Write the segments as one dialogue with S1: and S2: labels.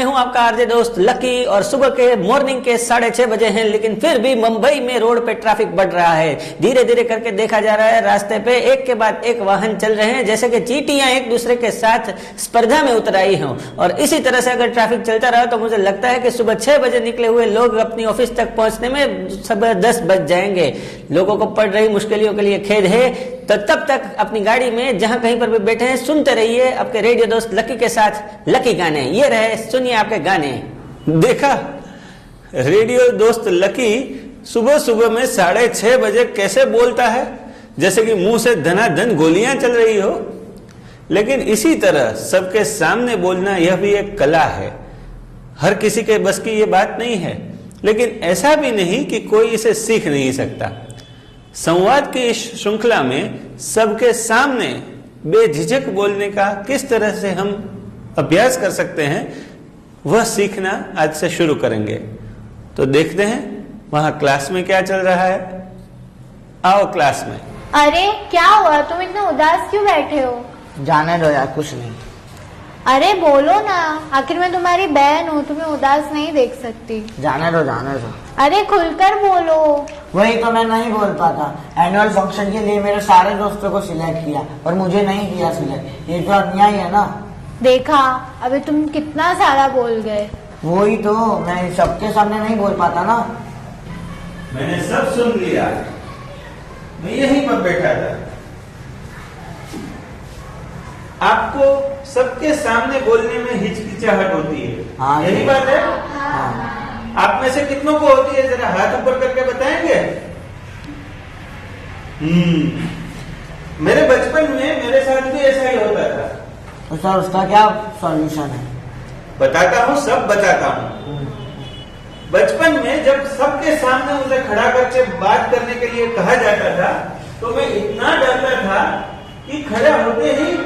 S1: मैं हूं आपका आरजे दोस्त लकी और सुबह के मॉर्निंग के 6:30 बजे हैं, लेकिन फिर भी मुंबई में रोड पे ट्रैफिक बढ़ रहा है। धीरे धीरे करके देखा जा रहा है रास्ते पे एक के बाद एक वाहन चल रहे हैं, जैसे कि चींटियां एक दूसरे के साथ स्पर्धा में उतर आई हों। और इसी तरह से अगर ट्रैफिक चलता रहा तो मुझे लगता है कि सुबह 6 बजे निकले हुए लोग अपनी ऑफिस तक पहुंचने में सुबह 10 बज जाएंगे। लोगों को पड़ रही मुश्किलों के लिए खेद है, तो तब तक अपनी गाड़ी में जहां कहीं पर भी बैठे हैं सुनते रहिए आपके रेडियो दोस्त लकी के साथ लकी गाने। ये रहे, सुनिए आपके गाने।
S2: देखा रेडियो दोस्त लकी सुबह सुबह में 6:30 बजे कैसे बोलता है, जैसे कि मुंह से धनाधन गोलियां चल रही हो। लेकिन इसी तरह सबके सामने बोलना यह भी एक कला है, हर किसी के बस की यह बात नहीं है। लेकिन ऐसा भी नहीं कि कोई इसे सीख नहीं सकता। संवाद की इस श्रृंखला में सबके सामने बेझिझक बोलने का किस तरह से हम अभ्यास कर सकते हैं, वह सीखना आज से शुरू करेंगे। तो देखते हैं वहां क्लास में क्या चल रहा है। आओ क्लास में।
S3: अरे क्या हुआ, तुम इतना उदास क्यों बैठे हो?
S4: जाने दो यार, कुछ नहीं।
S3: अरे बोलो ना, आखिर मैं तुम्हारी बहन हूँ, तुम्हें उदास नहीं देख सकती।
S4: जाने दो जाने दो।
S3: अरे खुलकर बोलो।
S4: वही तो मैं नहीं बोल पाता। एनुअल फंक्शन के लिए मेरे सारे दोस्तों को सिलेक्ट किया और मुझे नहीं किया सिलेक्ट। ये तो अन्याय है ना।
S3: देखा, अभी तुम कितना सारा बोल गए।
S4: वही तो, मैं सबके सामने नहीं बोल पाता ना।
S2: मैंने सब सुन लिया, मैं यहीं पर बैठा था। आपको सबके सामने बोलने में हिचकिचाहट होती है,
S4: हाँ,
S2: यही बात है।
S4: हाँ।
S2: आप में से कितनों को होती है, जरा हाथ ऊपर करके बताएंगे। मेरे बचपन में मेरे साथ भी ऐसा ही होता था।
S4: तो सर उसका क्या सॉल्यूशन है?
S2: बताता हूँ, सब बताता हूँ। बचपन में जब सबके सामने मुझे खड़ा करके बात करने के लिए कहा जाता था तो मैं इतना डरता था कि खड़ा होते ही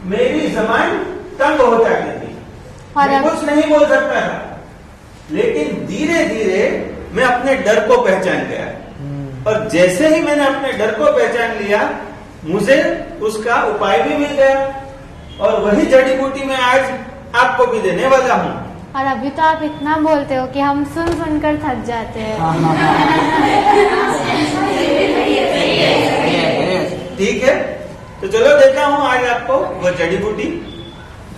S2: मेरी जबान तंग हो जाती थी, मैं कुछ नहीं बोल सकता था। लेकिन धीरे धीरे मैं अपने डर को पहचान गया, और जैसे ही मैंने अपने डर को पहचान लिया मुझे उसका उपाय भी मिल गया, और वही जड़ी बूटी मैं आज आपको भी देने वाला हूँ।
S3: और अभी तो आप इतना बोलते हो कि हम सुन सुनकर थक जाते हैं।
S2: ठीक है, तो चलो देता हूँ आज आपको वो जड़ी बूटी।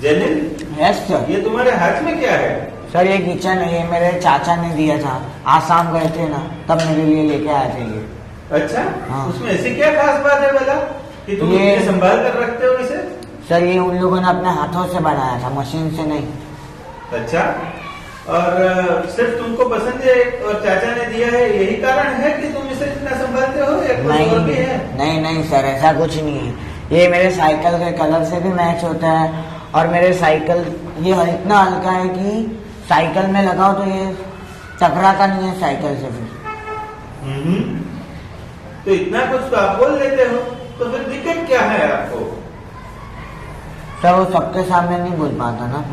S2: जेनिल,
S4: यस सर।
S2: ये तुम्हारे हाथ में क्या है?
S4: सर ये किचन है, ये मेरे चाचा ने दिया था। आसाम गए थे ना, तब मेरे लिए लेके आए थे ये।
S2: अच्छा,
S4: हाँ।
S2: उसमें ऐसी क्या खास बात है भला कि तुम
S4: ये
S2: संभाल कर रखते हो इसे?
S4: सर ये उन लोगों ने अपने हाथों से बनाया था, मशीन से नहीं।
S2: अच्छा, और सिर्फ तुमको पसंद है और चाचा ने दिया है, यही कारण है कि तुम इसे इतना संभालते हो, या कुछ और भी है?
S4: नहीं सर, ऐसा कुछ नहीं है। ये मेरे साइकिल के कलर से भी मैच होता है, और मेरे साइकिल ये इतना हल्का है कि साइकिल में लगाओ तो ये टकराता नहीं है साइकिल से फिर।
S2: तो इतना कुछ तो आप बोल लेते हो, तो फिर दिक्कत क्या है आपको?
S4: सर वो सबके सामने नहीं बोल पाता ना।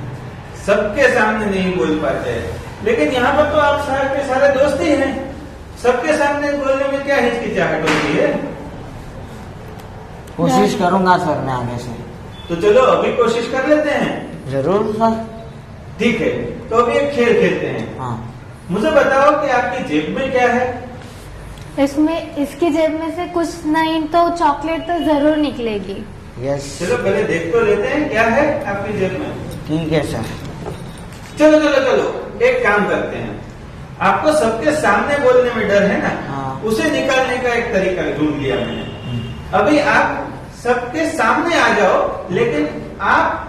S2: सबके सामने नहीं बोल पाते, लेकिन यहाँ पर तो आप सारे के सारे दोस्त ही हैं, सबके सामने बोलने में क्या हिचकिचाहट होती है?
S4: कोशिश करूंगा सर मैं आगे से।
S2: तो चलो अभी कोशिश कर लेते हैं।
S4: जरूर सर।
S2: ठीक है, तो अभी एक खेल खेलते हैं।
S4: हाँ।
S2: मुझे बताओ कि आपकी जेब में क्या है?
S3: इसमें इसकी जेब में से कुछ नहीं तो चॉकलेट तो जरूर निकलेगी।
S4: यस।
S2: चलो पहले देख तो लेते हैं क्या है आपकी जेब में।
S4: ठीक है सर।
S2: चलो चलो चलो, एक काम करते हैं। आपको सबके सामने बोलने में डर है ना,
S4: हाँ।
S2: उसे निकालने का एक तरीका ढूंढ लिया मैंने। अभी आप सबके सामने आ जाओ, लेकिन आप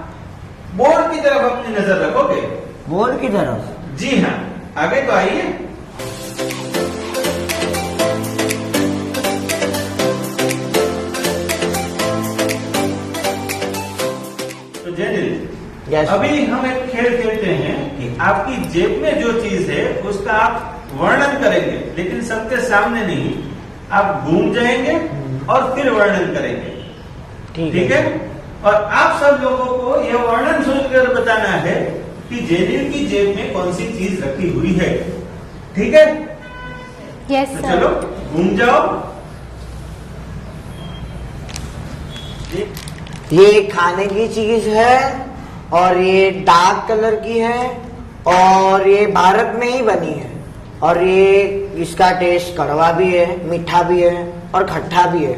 S2: बोर्ड की तरफ अपनी नजर रखोगे।
S4: बोर्ड की तरफ?
S2: जी हाँ, आगे तो आइए। तो जेनिल,
S4: Yes.
S2: अभी हम एक खेल खेलते हैं कि आपकी जेब में जो चीज है उसका आप वर्णन करेंगे, लेकिन सबके सामने नहीं। आप घूम जाएंगे और फिर वर्णन करेंगे। ठीक है? और आप सब लोगों को यह वर्णन सुनकर बताना है कि जेनिल की जेब में कौन सी चीज रखी हुई है। ठीक है?
S3: यस
S2: तो
S3: सर।
S2: चलो घूम जाओ।
S4: ये खाने की चीज है और ये डार्क कलर की है और ये भारत में ही बनी है और ये इसका टेस्ट कड़वा भी है, मीठा भी है और खट्टा भी है।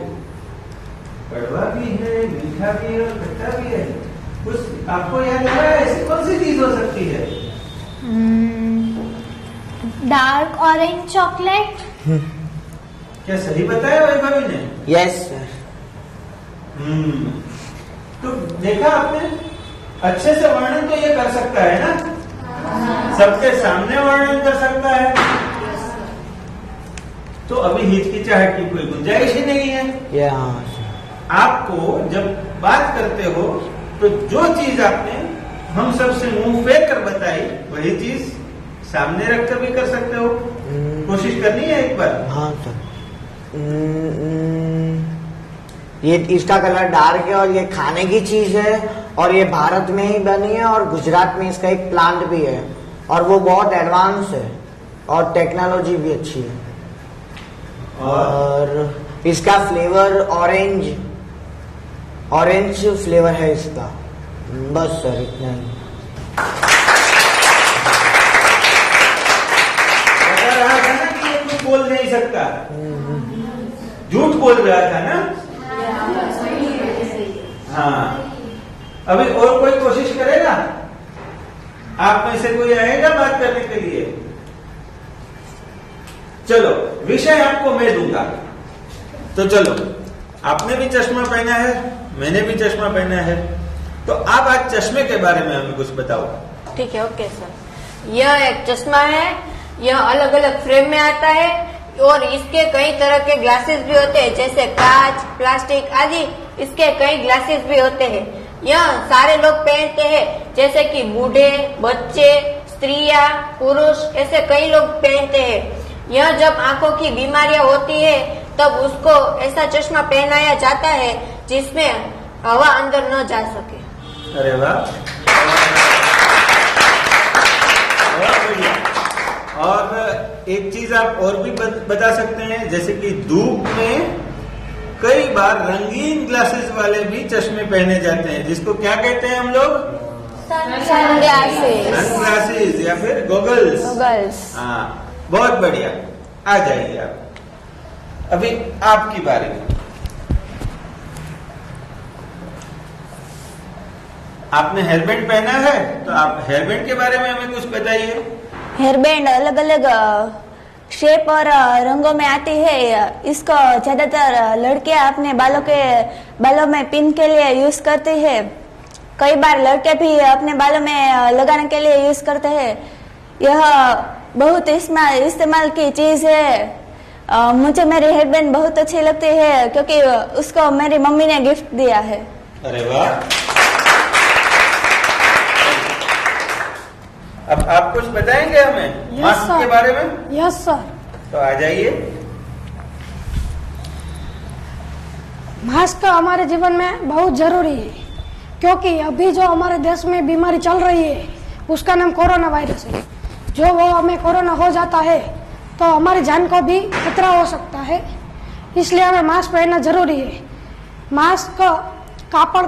S2: कड़वा भी है, मीठा भी है और खट्टा भी है। कुछ आपको याद आ रहा है ऐसी कौन सी चीज हो सकती है?
S3: Dark orange chocolate.
S2: क्या सही बताया वैभवी ने?
S4: Yes sir.
S2: तो देखा आपने, अच्छे से वर्णन तो ये कर सकता है ना, सबके सामने वर्णन कर सकता है, तो अभी हिचकिचाहट की कोई गुंजाइश ही नहीं है।
S4: हाँ सर।
S2: आपको जब बात करते हो तो जो चीज आपने हम सबसे मुंह फेर कर बताई वही चीज सामने रखकर भी कर सकते हो। कोशिश करनी है एक बार।
S4: हाँ सर। ये इसका कलर डार्क है और ये खाने की चीज है और ये भारत में ही बनी है और गुजरात में इसका एक प्लांट भी है और वो बहुत एडवांस है और टेक्नोलॉजी भी अच्छी है और इसका फ्लेवर ऑरेंज फ्लेवर है इसका। बस सर इतना ही।
S2: बता रहा था ना कि ये कुछ बोल नहीं सकता, झूठ बोल रहा था ना। हाँ, अभी और कोई कोशिश करेगा? आप में से कोई आएगा बात करने के लिए? चलो, विषय आपको मैं दूंगा। तो चलो, आपने भी चश्मा पहना है, मैंने भी चश्मा पहना है, तो आप आज चश्मे के बारे में हमें कुछ बताओ।
S5: ठीक है, ओके सर। यह एक चश्मा है, यह अलग अलग फ्रेम में आता है और इसके कई तरह के ग्लासेस भी होते हैं, जैसे कांच, प्लास्टिक आदि। इसके कई ग्लासेस भी होते हैं। यह सारे लोग पहनते हैं, जैसे कि बूढ़े, बच्चे, स्त्रियां, पुरुष, ऐसे कई लोग पहनते हैं। यह जब आंखों की बीमारियां होती है तब उसको ऐसा चश्मा पहनाया जाता है जिसमें हवा अंदर न जा सके।
S2: अरे वाह, बहुत बढ़िया। और एक चीज आप और भी बता सकते हैं, जैसे कि धूप में कई बार रंगीन ग्लासेस वाले भी चश्मे पहने जाते हैं, जिसको क्या कहते हैं हम लोग? सनग्लासेस या फिर गॉगल्स। हाँ, बहुत बढ़िया। आ जाइए आप, अभी आपकी बारी। आपने हेयरबैंड पहना है, तो आप हेयरबैंड के बारे में हमें कुछ बताइए।
S6: हेयरबैंड अलग अलग शेप और रंगों में आती है। इसको ज्यादातर लड़कियां अपने बालों में पिन के लिए यूज करती है। कई बार लड़के भी अपने बालों में लगाने के लिए यूज करते हैं। यह बहुत इस्तेमाल की चीज है। मुझे मेरी हेयरबैंड बहुत अच्छी लगती है क्योंकि उसको मेरी मम्मी ने गिफ्ट दिया है।
S2: अरे वाह। अब आप कुछ बताएंगे हमें मास्क के बारे में?
S7: Yes sir.
S2: तो आ जाइए।
S7: मास्क हमारे जीवन में बहुत जरूरी है क्योंकि अभी जो हमारे देश में बीमारी चल रही है उसका नाम कोरोना वायरस है। जो वो हमें कोरोना हो जाता है तो हमारी जान को भी खतरा हो सकता है, इसलिए हमें मास्क पहनना जरूरी है। मास्क कापड़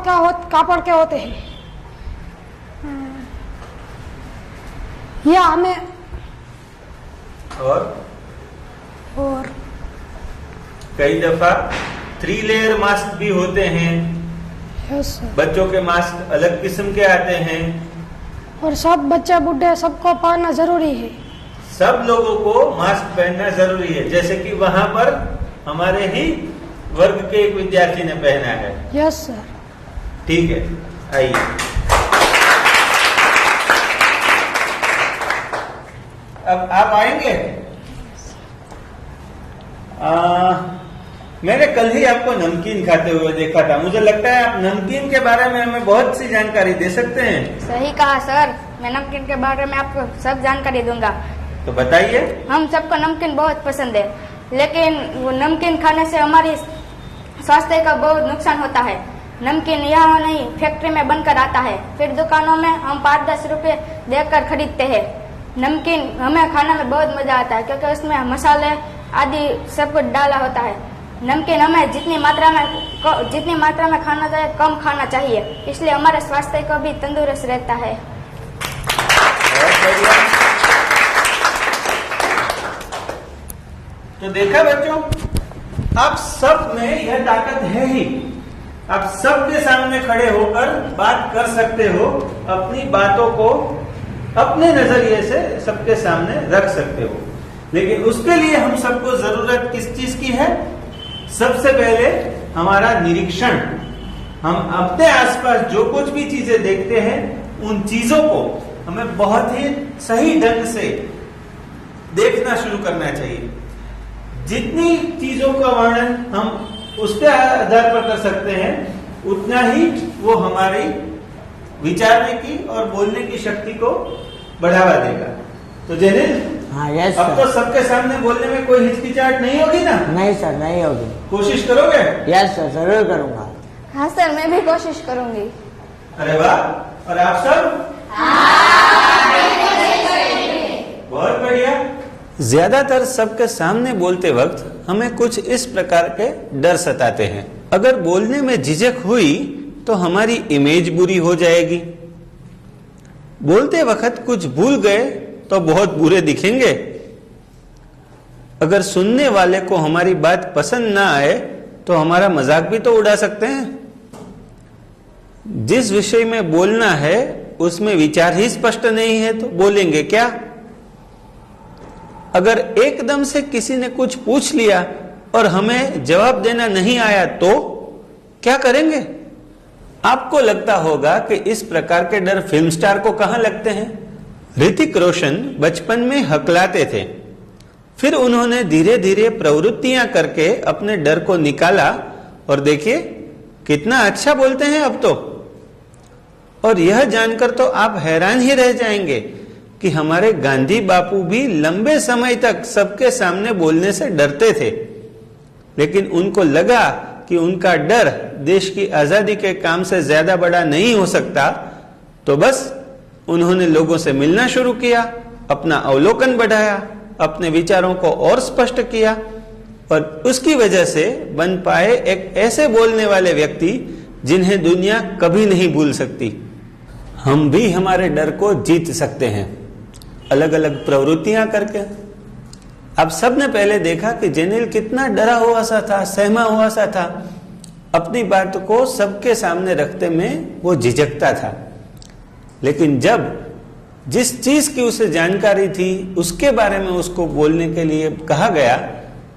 S7: के होते हैं। या हमें और
S2: कई दफा 3 लेयर मास्क भी होते हैं।
S7: Yes sir.
S2: बच्चों के मास्क अलग किस्म के आते हैं
S7: और सब बच्चे बूढ़े सबको पहनना जरूरी है।
S2: सब लोगों को मास्क पहनना जरूरी है, जैसे कि वहां पर हमारे ही वर्ग के एक विद्यार्थी ने पहना है।
S7: Yes sir.
S2: ठीक है, आइए। अब आप आएंगे। मैंने कल ही आपको नमकीन खाते हुए देखा था। मुझे लगता है आप नमकीन के बारे में हमें बहुत सी जानकारी दे सकते हैं।
S5: सही कहा सर, मैं नमकीन के बारे में आपको सब जानकारी दूंगा।
S2: तो बताइए।
S5: हम सबको नमकीन बहुत पसंद है, लेकिन वो नमकीन खाने से हमारी स्वास्थ्य का बहुत नुकसान होता है। नमकीन यहाँ नहीं, फैक्ट्री में बनकर आता है, फिर दुकानों में हम 5-10 रुपए देकर खरीदते हैं। नमकीन हमें खाने में बहुत मजा आता है क्योंकि उसमें मसाले आदि सब कुछ डाला होता है।
S8: नमकीन हमें जितनी मात्रा में खाना चाहिए कम खाना चाहिए, इसलिए हमारे स्वास्थ्य को भी तंदुरुस्त रहता है।
S2: तो देखा बच्चों, आप सब में यह ताकत है ही। आप सबके सामने खड़े होकर बात कर सकते हो, अपनी बातों को अपने नजरिए से सबके सामने रख सकते हो। लेकिन उसके लिए हम सबको जरूरत किस चीज की है? सबसे पहले हमारा निरीक्षण। हम अपने आसपास जो कुछ भी चीजें देखते हैं, उन चीजों को हमें बहुत ही सही ढंग से देखना शुरू करना चाहिए। जितनी चीजों का वर्णन हम उसके आधार पर कर सकते हैं, उतना ही वो हमारी विचारने की और बोलने की शक्ति को बढ़ावा देगा। तो जेनिल,
S4: हाँ यस
S2: अब तो
S4: सर।
S2: सबके सामने बोलने में कोई हिचकिचाहट नहीं होगी ना?
S4: नहीं सर, नहीं होगी।
S2: कोशिश करोगे?
S4: यस सर, जरूर करूंगा।
S6: हाँ सर, मैं भी कोशिश करूंगी।
S2: अरे वाह! और आप सब? बहुत बढ़िया। ज्यादातर सबके सामने बोलते वक्त हमें कुछ इस प्रकार के डर सताते हैं। अगर बोलने में झिझक हुई तो हमारी इमेज बुरी हो जाएगी। बोलते वक्त कुछ भूल गए तो बहुत बुरे दिखेंगे। अगर सुनने वाले को हमारी बात पसंद ना आए तो हमारा मजाक भी तो उड़ा सकते हैं। जिस विषय में बोलना है उसमें विचार ही स्पष्ट नहीं है तो बोलेंगे क्या? अगर एकदम से किसी ने कुछ पूछ लिया और हमें जवाब देना नहीं आया तो क्या करेंगे? आपको लगता होगा कि इस प्रकार के डर फिल्म स्टार को कहां लगते हैं। ऋतिक रोशन बचपन में हकलाते थे, फिर उन्होंने धीरे धीरे प्रवृत्तियां करके अपने डर को निकाला और देखिए कितना अच्छा बोलते हैं अब तो। और यह जानकर तो आप हैरान ही रह जाएंगे कि हमारे गांधी बापू भी लंबे समय तक सबके सामने बोलने से डरते थे, लेकिन उनको लगा कि उनका डर देश की आजादी के काम से ज्यादा बड़ा नहीं हो सकता, तो बस उन्होंने लोगों से मिलना शुरू किया, अपना अवलोकन बढ़ाया, अपने विचारों को और स्पष्ट किया और उसकी वजह से बन पाए एक ऐसे बोलने वाले व्यक्ति जिन्हें दुनिया कभी नहीं भूल सकती। हम भी हमारे डर को जीत सकते हैं अलग अलग प्रवृत्तियां करके। आप सबने पहले देखा कि जेनिल कितना डरा हुआ सा था, सहमा हुआ सा था। अपनी बात को सबके सामने रखते में वो झिझकता था, लेकिन जब जिस चीज की उसे जानकारी थी उसके बारे में उसको बोलने के लिए कहा गया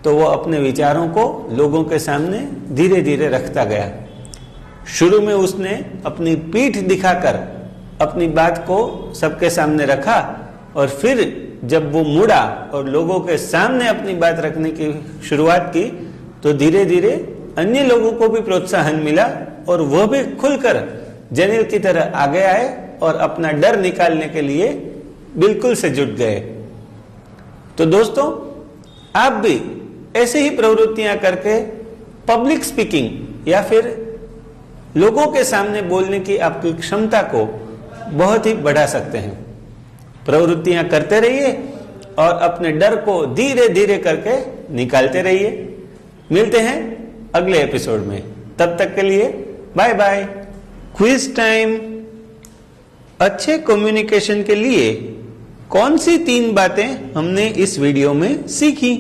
S2: तो वो अपने विचारों को लोगों के सामने धीरे धीरे रखता गया। शुरू में उसने अपनी पीठ दिखाकर अपनी बात को सबके सामने रखा और फिर जब वो मुड़ा और लोगों के सामने अपनी बात रखने की शुरुआत की तो धीरे धीरे अन्य लोगों को भी प्रोत्साहन मिला और वह भी खुलकर जेनिल की तरह आगे आए और अपना डर निकालने के लिए बिल्कुल से जुट गए। तो दोस्तों, आप भी ऐसे ही प्रवृत्तियां करके पब्लिक स्पीकिंग या फिर लोगों के सामने बोलने की आपकी क्षमता को बहुत ही बढ़ा सकते हैं। प्रवृत्तियां करते रहिए और अपने डर को धीरे धीरे करके निकालते रहिए। मिलते हैं अगले एपिसोड में, तब तक के लिए बाय बाय। Quiz time. अच्छे कम्युनिकेशन के लिए कौन सी 3 बातें हमने इस वीडियो में सीखी?